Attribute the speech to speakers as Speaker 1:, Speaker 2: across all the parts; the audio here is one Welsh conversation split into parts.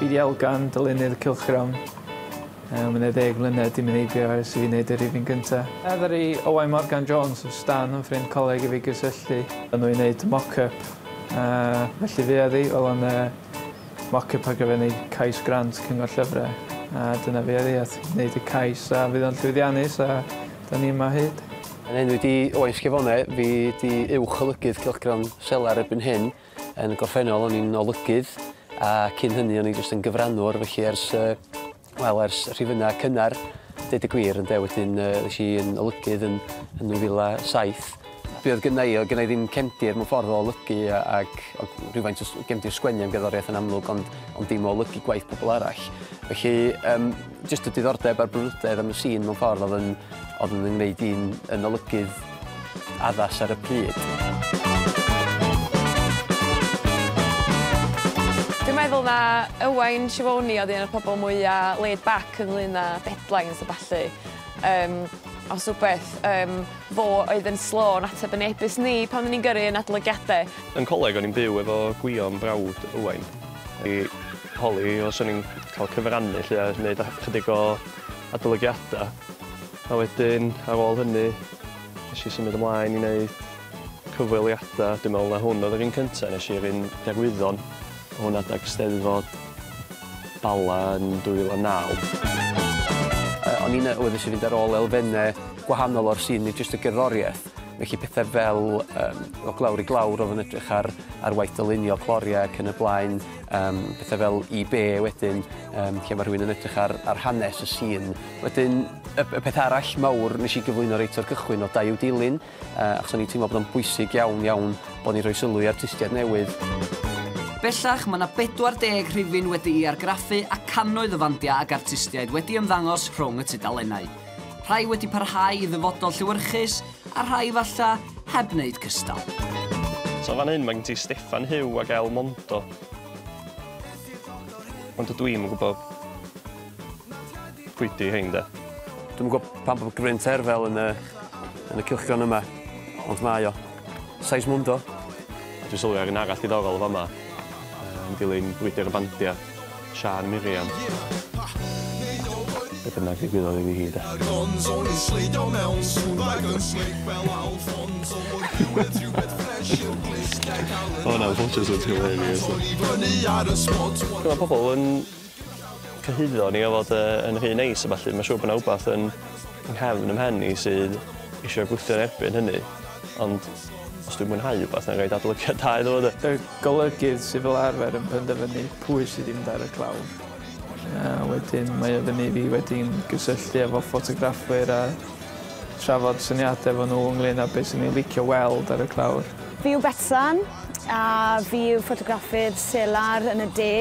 Speaker 1: BDL gan Dilynwch cylchgrawn. Mlynedd 10 mlynedd i mynheibio ers i fi wneud yr rhifin gyntaf. Ddaru Owain Morgan Jones o Stan yn ffrind coleg i fi gysylltu. O'n nhw'n gwneud mock-up. Felly fi oedd hi, oedd o'n mock-up ar gyfer wneud cais grant cyngor llyfrau. A dyna fi oedd hi, oedd wneud y cais a fydd o'n llwyddiannus a da ni yma hyd.
Speaker 2: Yn enw di Owain Sgefonau, fi di uwch olygydd cylchgrawn Selar erbyn hyn. Yn y gorffennol o'n i'n olygydd a cyn hynny o'n i jyst yn gyfrannwr, felly ers rhifynna cynnar, deud y gwir, ynde, wedyn nes i yn olygydd yn 2007. Be oedd gynna i ddim cefndir mewn ffordd o olygu ac rhywfaint o gefndir sgwennu am gerddoriaeth yn amlwg, ond dim o olygu gwaith pobl arall. Felly, jyst y diddordeb a'r brwdrydedd am y sîn mewn ffordd oedd yn gwneud i'n olygydd addas ar y pryd.
Speaker 3: Dwi'n meddwl na Owain Sgefonau oedd un o'r pobl mwyaf laid back ynglyn â deadlines a ballu. Os rhywbeth, fo oedd yn slo yn ateb yn ebus ni pan ni'n gyrru yn adolygiadau.
Speaker 4: Yn coleg o'n i'n byw efo gwion brawd Owain. I holi os o'n i'n cael cyfrannu lle a wneud chydig o adolygiadau. A wedyn, ar ôl hynny, nes i symud ymlaen i wneud cyfweliadau. Dwi'n meddwl na hwn oedd yr un cyntaf nes i'r un derwyddon. Hwn adag Steddfod Bala yn 2009. O'n i'n awyddus i fynd ar ôl elfennau gwahanol o'r sîn, nid jyst y gerddoriaeth. Felly pethau fel o glawr i glawr oedd yn edrych ar waith dylunio cloria ac yn y blaen, pethau fel IB wedyn, lle mae rhywun yn edrych ar hanes y sîn. Wedyn, y peth arall mawr nes i gyflwyno reit o'r cychwyn o dail dilyn, achos o'n i'n teimlo bod o'n bwysig iawn bod ni'n rhoi sylw i artistiaid newydd.
Speaker 5: Bellach, mae yna 40 rhifin wedi'i argraffu a cannoedd o fandiau ag artistiaid wedi ymddangos rhwng y tudalennau. Rhai wedi parhau i ddyfodol lliwyrchus, a rhai falla heb wneud cystal.
Speaker 4: So fan hyn mae gen ti Steffan Hyw ag El Mondo. Ond dwi'n gwybod pwy di hein de.
Speaker 2: Dwi'n gwybod pan bod gyfrin terfel yn y cylchgrawn yma, ond mae o. Sais Mondo.
Speaker 4: Dwi'n sylwi ar un arall diddorol fama. Yn dilyn brwydr y bandia, Sian Miriam. Be bynnag ddigwyddodd i fi hi, de. O na, Fonches yn hilarious. Mae pobl yn cyhyddo ni o fod yn rhy neis a falle. Mae'n siŵr bod yna wbath yn nghefn ym mhen i sydd eisiau gwythio'n erbyn hynny. Ond os dwi'n mwynhau wbath na'n rhaid adolygiadau iddo fo.
Speaker 1: Y golygydd sydd fel arfer yn penderfynu pwy sydd ddim dar y clawr. Wedyn mae o fyny fi wedi'n gysylltu efo ffotograffwyr a trafod syniadau efo nhw ynglyn â beth sy'n ni'n licio weld ar y clawr.
Speaker 6: Fi yw Betsan a fi yw ffotograffydd Selar yn y de.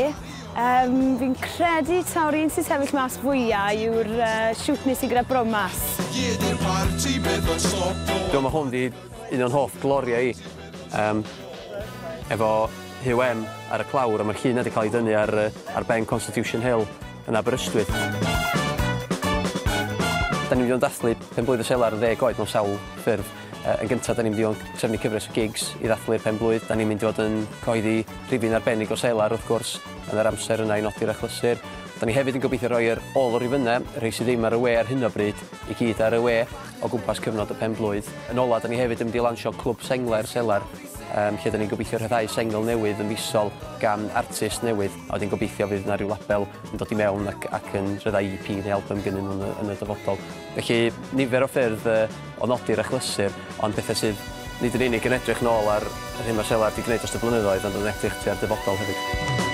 Speaker 6: Fi'n credu taw'r un sy'n sefyll mas fwyaf yw'r siwt nes i gyda bromas.
Speaker 2: Mae hwn di un o'n hoff gloria i, efo Hyw M ar y clawr, a mae'r llun wedi cael ei dynnu ar ben Constitution Hill yn Aberystwyth. Da ni'n mynd i dathlu penblwydd y Selar 10 oed mewn sawl ffurf. Yn gyntaf, da ni'n mynd i trefnu cyfres o gigs i ddathlu'r penblwydd. Da ni'n mynd i fod yn coeddi rhifin arbennig o Selar, wrth gwrs, yn yr amser yna i nodi'r achlysur. Da ni hefyd yn gobeithio roi'r ôl o'r rhifynnau, rhai sydd ddim ar y we ar hyn o bryd, i gyd ar y we o gwmpas cyfnod y penblwydd. Yn ola, da ni hefyd yn mynd i lansio clwb sengler Selar, lle da ni'n gobeithio rhyddhau sengl newydd yn fisol gan artist newydd, a wedyn gobeithio fydd yna rhyw label yn dod i mewn ac yn rhyddhau EP neu album gynnyn nhw yn y dyfodol. Felly, nifer o ffyrdd o nodi'r achlysur, ond bethau sydd nid yn unig yn edrych nôl ar hyn mae Selar wedi gwneud dros y blynyddoedd, ond yn edrych tua'r dyfodol hefyd.